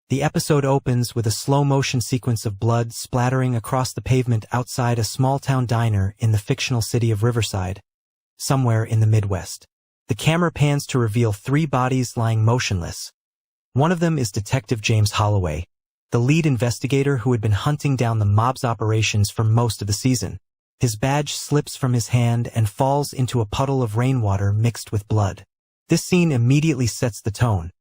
The episode opens with a slow-motion sequence of blood splattering across the pavement outside a small-town diner in the fictional city of Riverside, somewhere in the Midwest. The camera pans to reveal 3 bodies lying motionless. One of them is Detective James Holloway, the lead investigator who had been hunting down the mob's operations for most of the season. His badge slips from his hand and falls into a puddle of rainwater mixed with blood. This scene immediately sets the tone.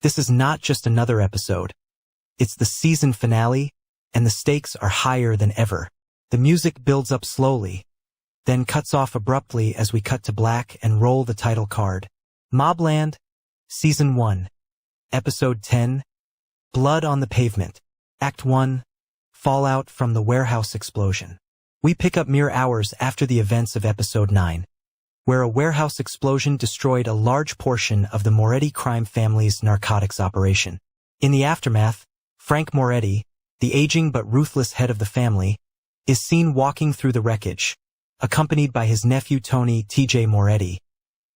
This is not just another episode. It's the season finale, and the stakes are higher than ever. The music builds up slowly, then cuts off abruptly as we cut to black and roll the title card. Mobland, Season 1, Episode 10, Blood on the Pavement, Act 1, Fallout from the Warehouse Explosion. We pick up mere hours after the events of Episode 9, where a warehouse explosion destroyed a large portion of the Moretti crime family's narcotics operation. In the aftermath, Frank Moretti, the aging but ruthless head of the family, is seen walking through the wreckage, accompanied by his nephew Tony T.J. Moretti,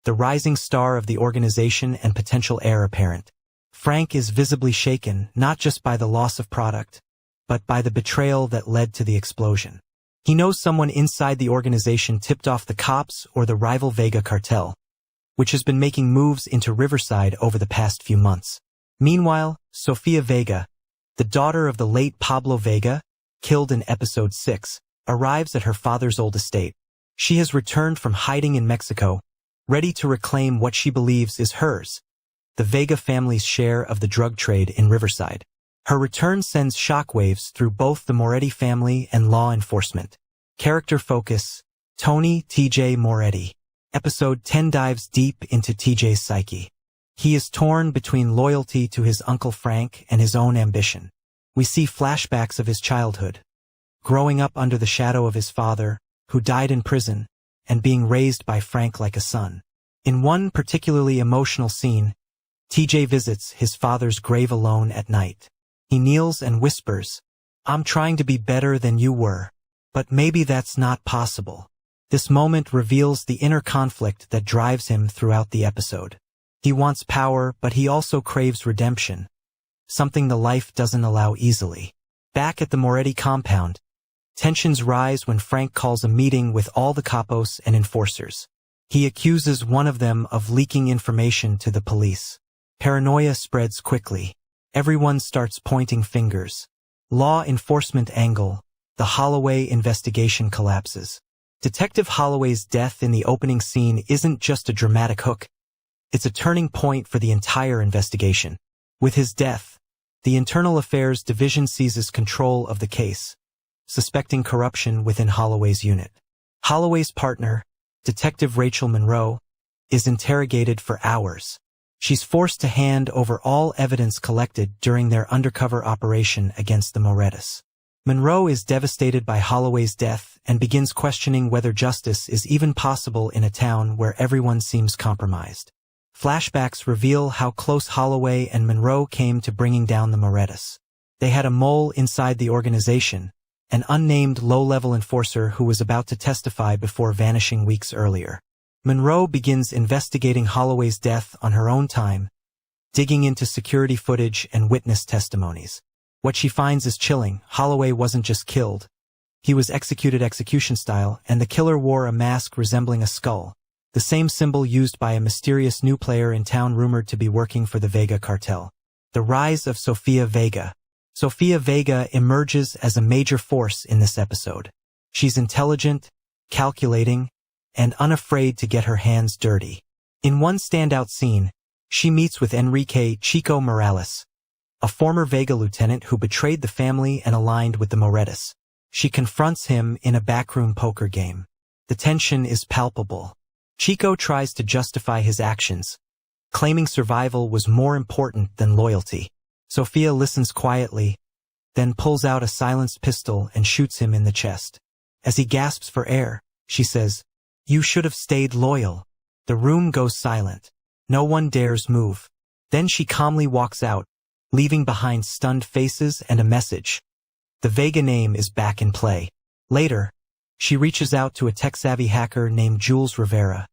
the rising star of the organization and potential heir apparent. Frank is visibly shaken not just by the loss of product, but by the betrayal that led to the explosion. He knows someone inside the organization tipped off the cops or the rival Vega cartel, which has been making moves into Riverside over the past few months. Meanwhile, Sofia Vega, the daughter of the late Pablo Vega, killed in Episode 6, arrives at her father's old estate. She has returned from hiding in Mexico, ready to reclaim what she believes is hers, the Vega family's share of the drug trade in Riverside. Her return sends shockwaves through both the Moretti family and law enforcement. Character focus, Tony T.J. Moretti. Episode 10 dives deep into TJ's psyche. He is torn between loyalty to his Uncle Frank and his own ambition. We see flashbacks of his childhood, growing up under the shadow of his father, who died in prison, and being raised by Frank like a son. In one particularly emotional scene, TJ visits his father's grave alone at night. He kneels and whispers, "I'm trying to be better than you were, but maybe that's not possible." This moment reveals the inner conflict that drives him throughout the episode. He wants power, but he also craves redemption, something the life doesn't allow easily. Back at the Moretti compound, tensions rise when Frank calls a meeting with all the capos and enforcers. He accuses one of them of leaking information to the police. Paranoia spreads quickly. Everyone starts pointing fingers. Law enforcement angle, the Holloway investigation collapses. Detective Holloway's death in the opening scene isn't just a dramatic hook. It's a turning point for the entire investigation. With his death, the Internal Affairs Division seizes control of the case, suspecting corruption within Holloway's unit. Holloway's partner, Detective Rachel Monroe, is interrogated for hours. She's forced to hand over all evidence collected during their undercover operation against the Morettis. Monroe is devastated by Holloway's death and begins questioning whether justice is even possible in a town where everyone seems compromised. Flashbacks reveal how close Holloway and Monroe came to bringing down the Morettis. They had a mole inside the organization, an unnamed low-level enforcer who was about to testify before vanishing weeks earlier. Monroe begins investigating Holloway's death on her own time, digging into security footage and witness testimonies. What she finds is chilling. Holloway wasn't just killed. He was executed execution style, and the killer wore a mask resembling a skull, the same symbol used by a mysterious new player in town rumored to be working for the Vega cartel. The rise of Sofia Vega. Sofia Vega emerges as a major force in this episode. She's intelligent, calculating, and unafraid to get her hands dirty. In one standout scene, she meets with Enrique Chico Morales, a former Vega lieutenant who betrayed the family and aligned with the Morettis. She confronts him in a backroom poker game. The tension is palpable. Chico tries to justify his actions, claiming survival was more important than loyalty. Sofia listens quietly, then pulls out a silenced pistol and shoots him in the chest. As he gasps for air, she says, "You should have stayed loyal." The room goes silent. No one dares move. Then she calmly walks out, leaving behind stunned faces and a message. The Vega name is back in play. Later, she reaches out to a tech-savvy hacker named Jules Rivera,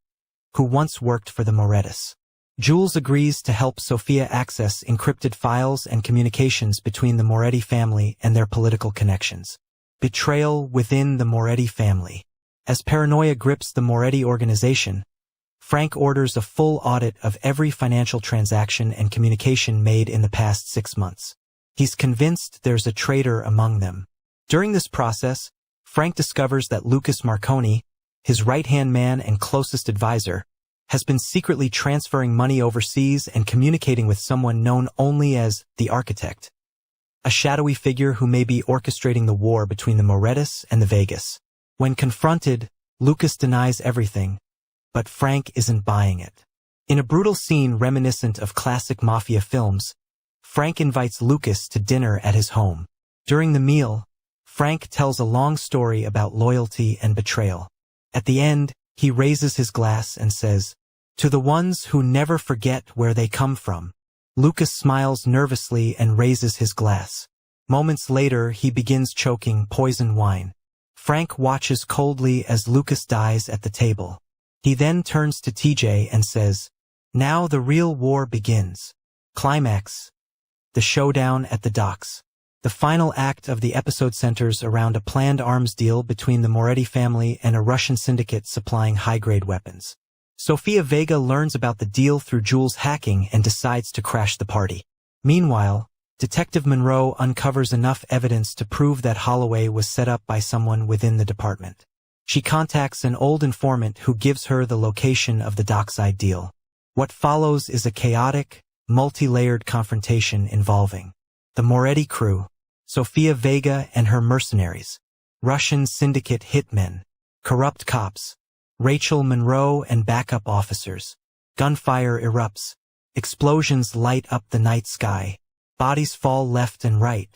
who once worked for the Morettis. Jules agrees to help Sofia access encrypted files and communications between the Moretti family and their political connections. Betrayal within the Moretti family. As paranoia grips the Moretti organization, Frank orders a full audit of every financial transaction and communication made in the past 6 months. He's convinced there's a traitor among them. During this process, Frank discovers that Lucas Marconi, his right-hand man and closest advisor, has been secretly transferring money overseas and communicating with someone known only as the Architect, a shadowy figure who may be orchestrating the war between the Morettis and the Vegas. When confronted, Lucas denies everything, but Frank isn't buying it. In a brutal scene reminiscent of classic mafia films, Frank invites Lucas to dinner at his home. During the meal, Frank tells a long story about loyalty and betrayal. At the end, he raises his glass and says, "To the ones who never forget where they come from." Lucas smiles nervously and raises his glass. Moments later, he begins choking poison wine. Frank watches coldly as Lucas dies at the table. He then turns to TJ and says, "Now the real war begins." Climax. The showdown at the docks. The final act of the episode centers around a planned arms deal between the Moretti family and a Russian syndicate supplying high-grade weapons. Sofia Vega learns about the deal through Jules' hacking and decides to crash the party. Meanwhile, Detective Monroe uncovers enough evidence to prove that Holloway was set up by someone within the department. She contacts an old informant who gives her the location of the dockside deal. What follows is a chaotic, multi-layered confrontation involving the Moretti crew, Sofia Vega and her mercenaries, Russian syndicate hitmen, corrupt cops, Rachel Monroe and backup officers. Gunfire erupts. Explosions light up the night sky. Bodies fall left and right.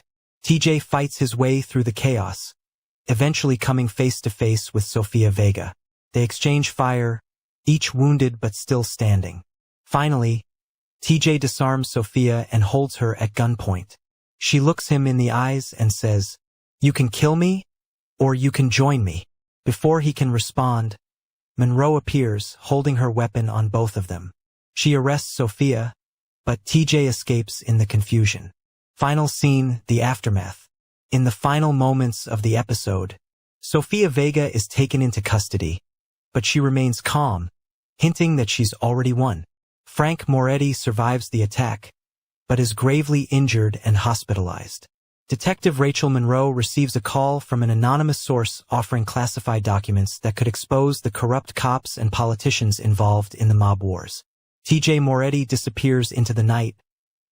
TJ fights his way through the chaos, eventually coming face to face with Sofia Vega. They exchange fire, each wounded but still standing. Finally, TJ disarms Sofia and holds her at gunpoint. She looks him in the eyes and says, "You can kill me, or you can join me." Before he can respond, Monroe appears, holding her weapon on both of them. She arrests Sofia, but TJ escapes in the confusion. Final scene, the aftermath. In the final moments of the episode, Sofia Vega is taken into custody, but she remains calm, hinting that she's already won. Frank Moretti survives the attack, but is gravely injured and hospitalized. Detective Rachel Monroe receives a call from an anonymous source offering classified documents that could expose the corrupt cops and politicians involved in the mob wars. TJ Moretti disappears into the night,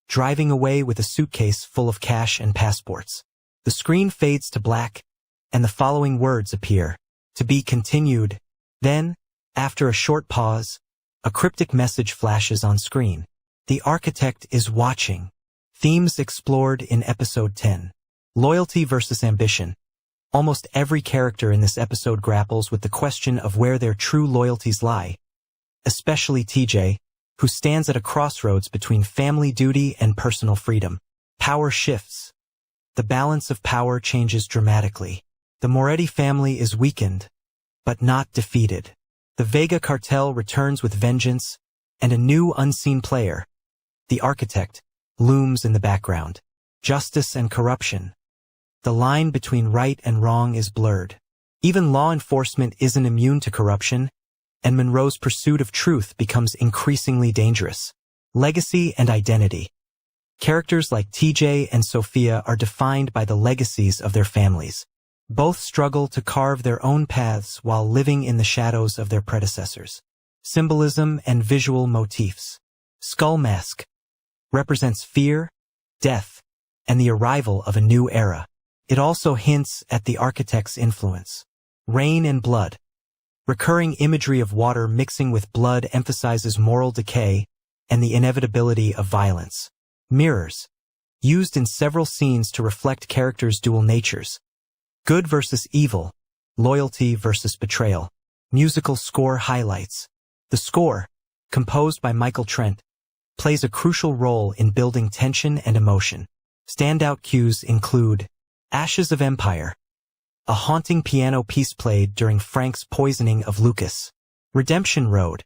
driving away with a suitcase full of cash and passports. The screen fades to black, and the following words appear: "To be continued." Then, after a short pause, a cryptic message flashes on screen. The Architect is watching. Themes explored in Episode 10. Loyalty versus ambition. Almost every character in this episode grapples with the question of where their true loyalties lie, especially TJ, who stands at a crossroads between family duty and personal freedom. Power shifts. The balance of power changes dramatically. The Moretti family is weakened, but not defeated. The Vega cartel returns with vengeance, and a new unseen player, the Architect, looms in the background. Justice and corruption. The line between right and wrong is blurred. Even law enforcement isn't immune to corruption, and Monroe's pursuit of truth becomes increasingly dangerous. Legacy and identity. Characters like TJ and Sofia are defined by the legacies of their families. Both struggle to carve their own paths while living in the shadows of their predecessors. Symbolism and visual motifs. Skull Mask represents fear, death, and the arrival of a new era. It also hints at the Architect's influence. Rain and blood. Recurring imagery of water mixing with blood emphasizes moral decay and the inevitability of violence. Mirrors. Used in several scenes to reflect characters' dual natures. Good versus evil. Loyalty versus betrayal. Musical score highlights. The score, composed by Michael Trent, plays a crucial role in building tension and emotion. Standout cues include Ashes of Empire, a haunting piano piece played during Frank's poisoning of Lucas. Redemption Road,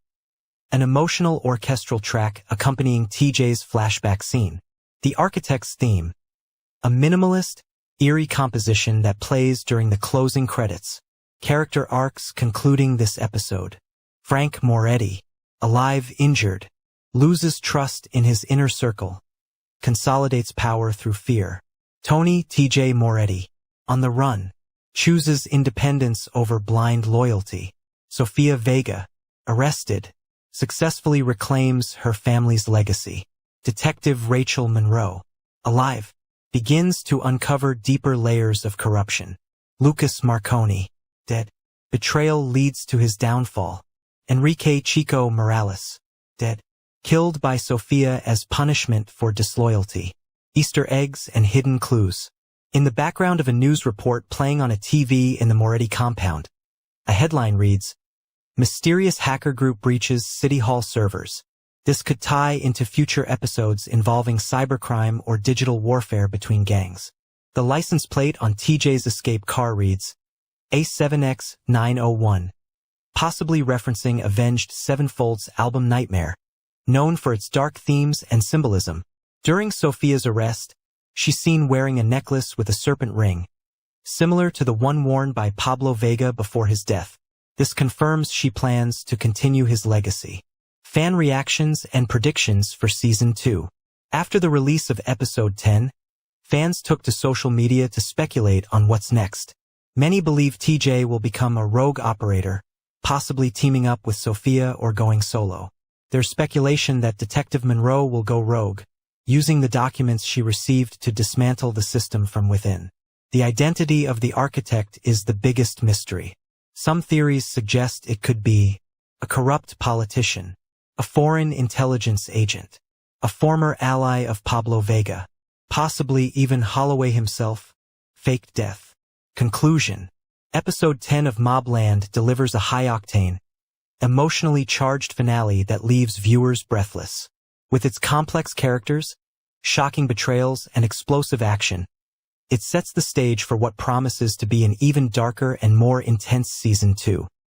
an emotional orchestral track accompanying TJ's flashback scene. The Architect's theme, a minimalist, eerie composition that plays during the closing credits. Character arcs concluding this episode. Frank Moretti, alive injured, loses trust in his inner circle, consolidates power through fear. Tony TJ Moretti, on the run, chooses independence over blind loyalty. Sofia Vega, arrested, successfully reclaims her family's legacy. Detective Rachel Monroe, alive, begins to uncover deeper layers of corruption. Lucas Marconi, dead, betrayal leads to his downfall. Enrique Chico Morales, dead, killed by Sofia as punishment for disloyalty. Easter eggs and hidden clues. In the background of a news report playing on a TV in the Moretti compound, a headline reads, "Mysterious hacker group breaches City Hall servers." This could tie into future episodes involving cybercrime or digital warfare between gangs. The license plate on TJ's escape car reads, A7X901, possibly referencing Avenged Sevenfold's album Nightmare, known for its dark themes and symbolism. During Sofia's arrest, she's seen wearing a necklace with a serpent ring, similar to the one worn by Pablo Vega before his death. This confirms she plans to continue his legacy. Fan reactions and predictions for Season 2. After the release of Episode 10, fans took to social media to speculate on what's next. Many believe TJ will become a rogue operator, possibly teaming up with Sofia or going solo. There's speculation that Detective Monroe will go rogue, using the documents she received to dismantle the system from within. The identity of the Architect is the biggest mystery. Some theories suggest it could be a corrupt politician, a foreign intelligence agent, a former ally of Pablo Vega, possibly even Holloway himself. Faked death. Conclusion. Episode 10 of Mobland delivers a high-octane, emotionally charged finale that leaves viewers breathless. With its complex characters, shocking betrayals, and explosive action, it sets the stage for what promises to be an even darker and more intense Season 2.